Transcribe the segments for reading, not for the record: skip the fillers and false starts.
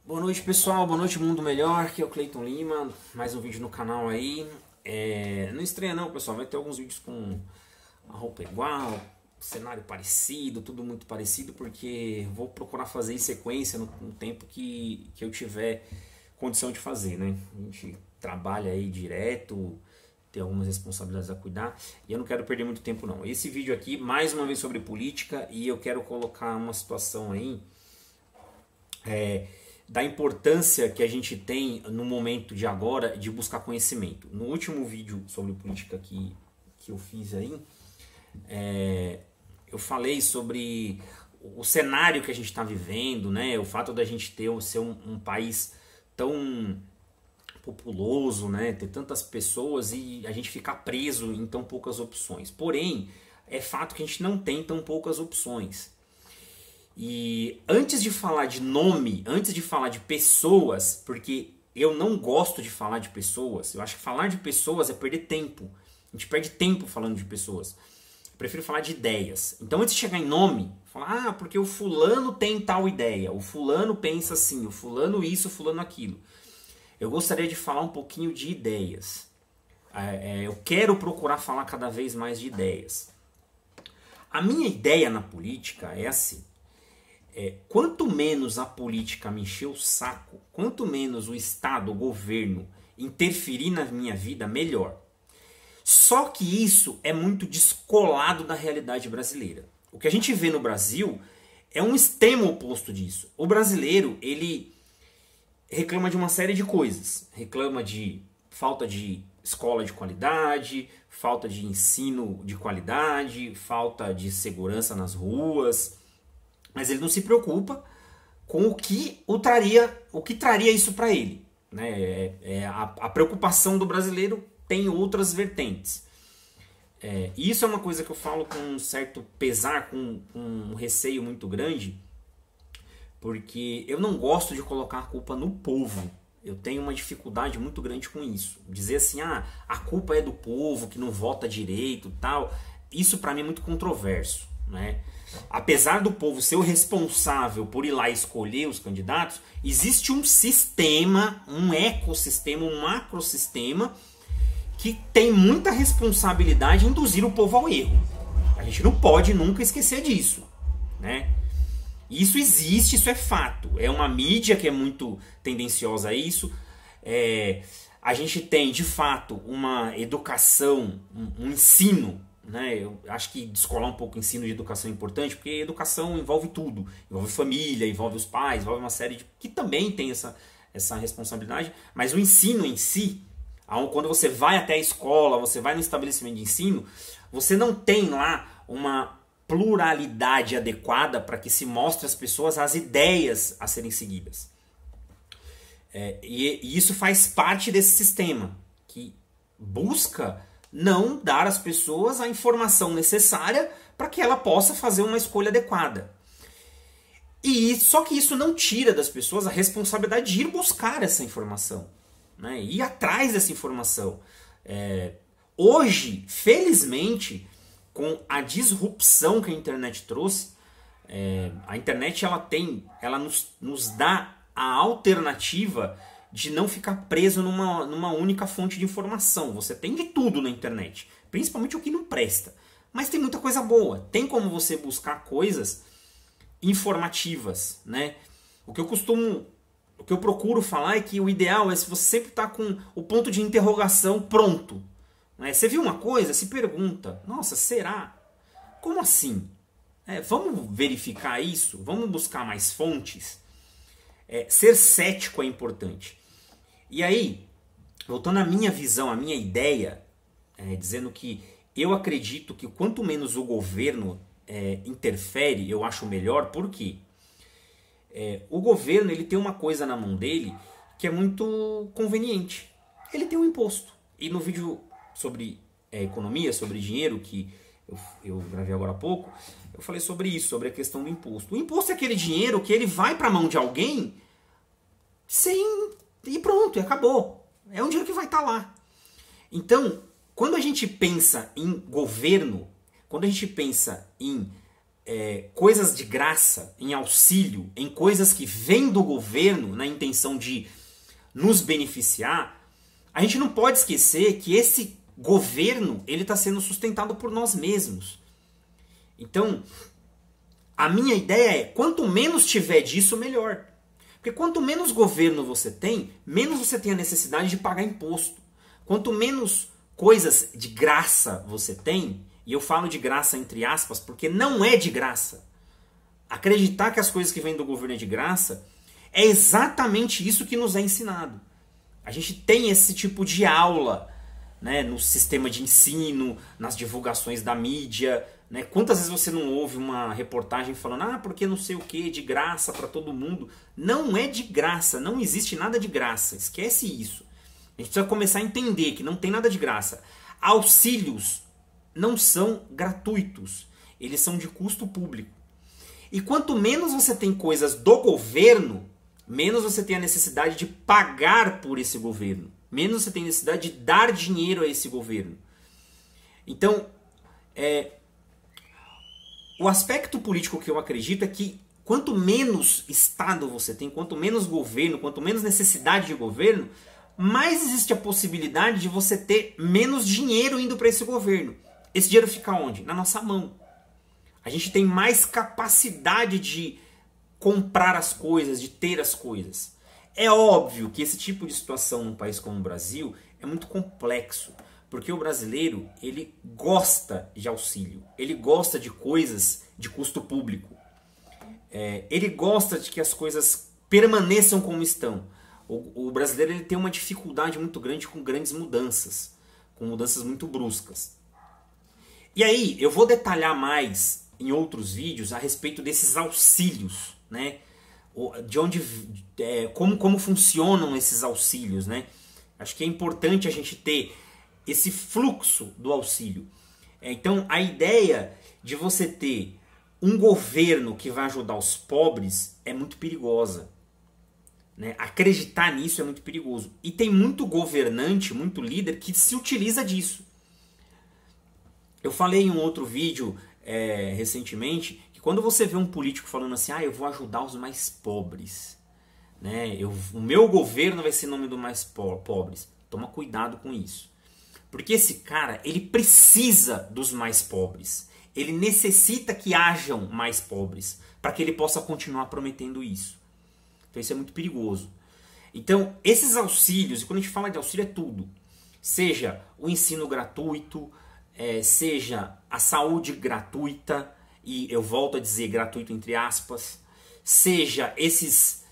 Boa noite, pessoal, boa noite, Mundo Melhor, aqui é o Cleiton Lima, mais um vídeo no canal aí. Não estranha não, pessoal, vai ter alguns vídeos com a roupa igual, cenário parecido, tudo muito parecido, porque vou procurar fazer em sequência no tempo que eu tiver condição de fazer, né? A gente trabalha aí direto, tem algumas responsabilidades a cuidar, e eu não quero perder muito tempo não. Esse vídeo aqui, mais uma vez sobre política, e eu quero colocar uma situação aí, da importância que a gente tem no momento de agora de buscar conhecimento. No último vídeo sobre política que eu fiz aí, eu falei sobre o cenário que a gente está vivendo, né? O fato da gente ser um país tão populoso, né? Ter tantas pessoas e a gente ficar preso em tão poucas opções. Porém, é fato que a gente não tem tão poucas opções. E antes de falar de nome, antes de falar de pessoas, porque eu não gosto de falar de pessoas, eu acho que falar de pessoas é perder tempo. A gente perde tempo falando de pessoas. Eu prefiro falar de ideias. Então antes de chegar em nome, falar, porque o fulano tem tal ideia, o fulano pensa assim, o fulano isso, o fulano aquilo. Eu gostaria de falar um pouquinho de ideias. Eu quero procurar falar cada vez mais de ideias. A minha ideia na política é assim. Quanto menos a política me encher o saco, quanto menos o Estado, o governo interferir na minha vida, melhor. Só que isso é muito descolado da realidade brasileira. O que a gente vê no Brasil é um extremo oposto disso. O brasileiro, ele reclama de uma série de coisas. Reclama de falta de escola de qualidade, falta de ensino de qualidade, falta de segurança nas ruas. Mas ele não se preocupa com o que traria isso para ele. Né? A preocupação do brasileiro tem outras vertentes. E isso é uma coisa que eu falo com um certo pesar, com um receio muito grande, porque eu não gosto de colocar a culpa no povo. Eu tenho uma dificuldade muito grande com isso. Dizer assim, a culpa é do povo que não vota direito, tal. Isso para mim é muito controverso, né? Apesar do povo ser o responsável por ir lá escolher os candidatos, existe um sistema, um ecossistema, um macrosistema que tem muita responsabilidade em induzir o povo ao erro. A gente não pode nunca esquecer disso, né? Isso existe, isso é fato. É uma mídia que é muito tendenciosa a isso. A gente tem, de fato, uma educação, um ensino, né? Eu acho que descolar um pouco o ensino de educação é importante, porque educação envolve tudo. Envolve família, envolve os pais, envolve uma série de... que também tem essa responsabilidade. Mas o ensino em si, quando você vai até a escola, você vai no estabelecimento de ensino, você não tem lá uma pluralidade adequada para que se mostre às pessoas as ideias a serem seguidas. E isso faz parte desse sistema, que busca não dar às pessoas a informação necessária para que ela possa fazer uma escolha adequada. Só que isso não tira das pessoas a responsabilidade de ir buscar essa informação, né? Ir atrás dessa informação. Hoje, felizmente, com a disrupção que a internet trouxe, a internet ela nos dá a alternativa de não ficar preso numa única fonte de informação. Você tem de tudo na internet, principalmente o que não presta. Mas tem muita coisa boa. Tem como você buscar coisas informativas, né? O que eu procuro falar é que o ideal é se você sempre estar com o ponto de interrogação pronto. Né? Você viu uma coisa, se pergunta, nossa, será? Como assim? Vamos verificar isso? Vamos buscar mais fontes? Ser cético é importante. E aí, voltando à minha visão, à minha ideia, dizendo que eu acredito que quanto menos o governo interfere, eu acho melhor. Por quê? O governo ele tem uma coisa na mão dele que é muito conveniente. Ele tem um imposto. E no vídeo sobre economia, sobre dinheiro, que eu gravei agora há pouco, eu falei sobre isso, sobre a questão do imposto. O imposto é aquele dinheiro que ele vai para a mão de alguém e pronto, e acabou. É um dinheiro que vai estar lá. Então, quando a gente pensa em governo, quando a gente pensa em coisas de graça, em auxílio, em coisas que vêm do governo na intenção de nos beneficiar, a gente não pode esquecer que esse governo ele está sendo sustentado por nós mesmos. Então, a minha ideia é, quanto menos tiver disso, melhor. Porque quanto menos governo você tem, menos você tem a necessidade de pagar imposto. Quanto menos coisas de graça você tem, e eu falo de graça entre aspas, porque não é de graça. Acreditar que as coisas que vêm do governo é de graça é exatamente isso que nos é ensinado. A gente tem esse tipo de aula, né, no sistema de ensino, nas divulgações da mídia. Né? Quantas vezes você não ouve uma reportagem falando porque não sei o que, de graça para todo mundo? Não é de graça, não existe nada de graça. Esquece isso. A gente precisa começar a entender que não tem nada de graça. Auxílios não são gratuitos, eles são de custo público. E quanto menos você tem coisas do governo, menos você tem a necessidade de pagar por esse governo. Menos você tem necessidade de dar dinheiro a esse governo. Então, o aspecto político que eu acredito é que quanto menos Estado você tem, quanto menos governo, quanto menos necessidade de governo, mais existe a possibilidade de você ter menos dinheiro indo para esse governo. Esse dinheiro fica onde? Na nossa mão. A gente tem mais capacidade de comprar as coisas, de ter as coisas. É óbvio que esse tipo de situação num país como o Brasil é muito complexo, porque o brasileiro ele gosta de auxílio, ele gosta de coisas de custo público, ele gosta de que as coisas permaneçam como estão. O brasileiro ele tem uma dificuldade muito grande com grandes mudanças, com mudanças muito bruscas. E aí, eu vou detalhar mais em outros vídeos a respeito desses auxílios, né? De onde, como funcionam esses auxílios, né? Acho que é importante a gente ter esse fluxo do auxílio. Então, a ideia de você ter um governo que vai ajudar os pobres é muito perigosa. Né? Acreditar nisso é muito perigoso. E tem muito governante, muito líder que se utiliza disso. Eu falei em um outro vídeo recentemente que quando você vê um político falando assim, eu vou ajudar os mais pobres, né? O meu governo vai ser em nome dos mais pobres. Toma cuidado com isso. Porque esse cara, ele precisa dos mais pobres. Ele necessita que hajam mais pobres para que ele possa continuar prometendo isso. Então isso é muito perigoso. Então esses auxílios, e quando a gente fala de auxílio é tudo. Seja o ensino gratuito, seja a saúde gratuita, e eu volto a dizer gratuito entre aspas, seja esses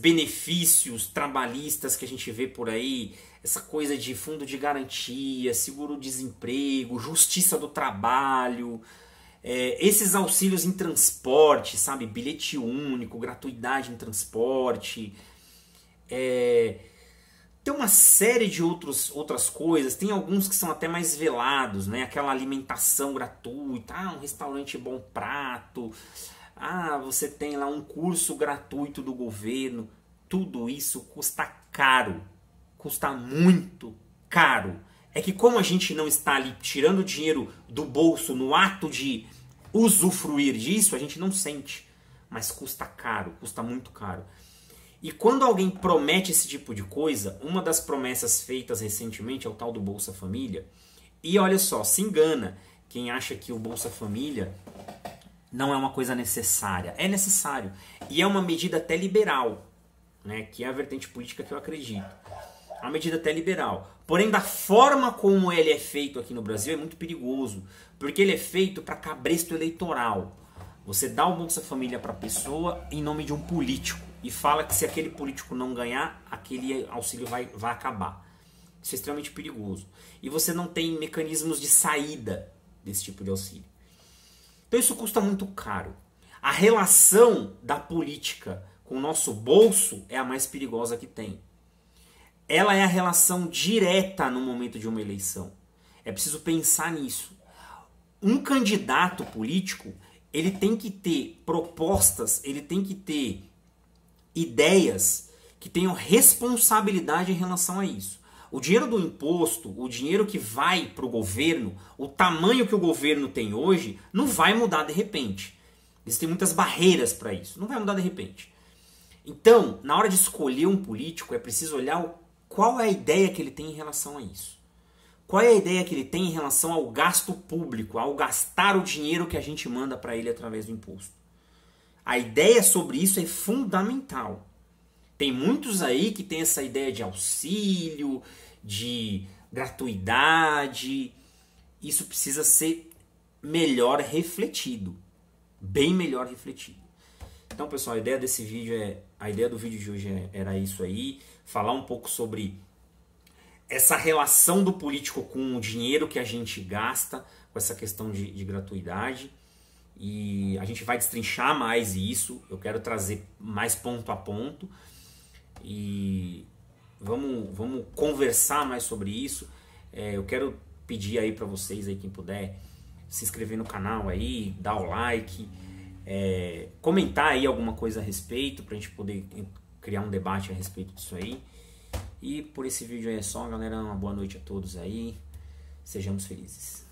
benefícios trabalhistas que a gente vê por aí, essa coisa de fundo de garantia, seguro-desemprego, justiça do trabalho, esses auxílios em transporte, sabe, bilhete único, gratuidade em transporte, tem uma série de outras coisas, tem alguns que são até mais velados, né? Aquela alimentação gratuita, um restaurante bom prato, você tem lá um curso gratuito do governo. Tudo isso custa caro, custa muito caro. É que como a gente não está ali tirando dinheiro do bolso no ato de usufruir disso, a gente não sente, mas custa caro, custa muito caro. E quando alguém promete esse tipo de coisa, uma das promessas feitas recentemente é o tal do Bolsa Família. E olha só, se engana quem acha que o Bolsa Família não é uma coisa necessária. É necessário. E é uma medida até liberal, né? Que é a vertente política que eu acredito. É uma medida até liberal. Porém, da forma como ele é feito aqui no Brasil, é muito perigoso. Porque ele é feito para cabresto eleitoral. Você dá o Bolsa Família para a pessoa em nome de um político. E fala que se aquele político não ganhar, aquele auxílio vai acabar. Isso é extremamente perigoso. E você não tem mecanismos de saída desse tipo de auxílio. Então isso custa muito caro. A relação da política com o nosso bolso é a mais perigosa que tem. Ela é a relação direta no momento de uma eleição. É preciso pensar nisso. Um candidato político, ele tem que ter propostas, ele tem que ter ideias que tenham responsabilidade em relação a isso. O dinheiro do imposto, o dinheiro que vai para o governo, o tamanho que o governo tem hoje, não vai mudar de repente. Existem muitas barreiras para isso. Não vai mudar de repente. Então, na hora de escolher um político, é preciso olhar qual é a ideia que ele tem em relação a isso. Qual é a ideia que ele tem em relação ao gasto público, ao gastar o dinheiro que a gente manda para ele através do imposto. A ideia sobre isso é fundamental. Tem muitos aí que tem essa ideia de auxílio, de gratuidade. Isso precisa ser melhor refletido. Bem melhor refletido. Então, pessoal, a ideia do vídeo de hoje era isso aí. Falar um pouco sobre essa relação do político com o dinheiro que a gente gasta, com essa questão de gratuidade. E a gente vai destrinchar mais isso. Eu quero trazer mais ponto a ponto. E vamos conversar mais sobre isso. Eu quero pedir aí para vocês, aí, quem puder, se inscrever no canal aí, dar o like, comentar aí alguma coisa a respeito, pra gente poder criar um debate a respeito disso aí. E por esse vídeo aí é só, galera. Uma boa noite a todos aí. Sejamos felizes.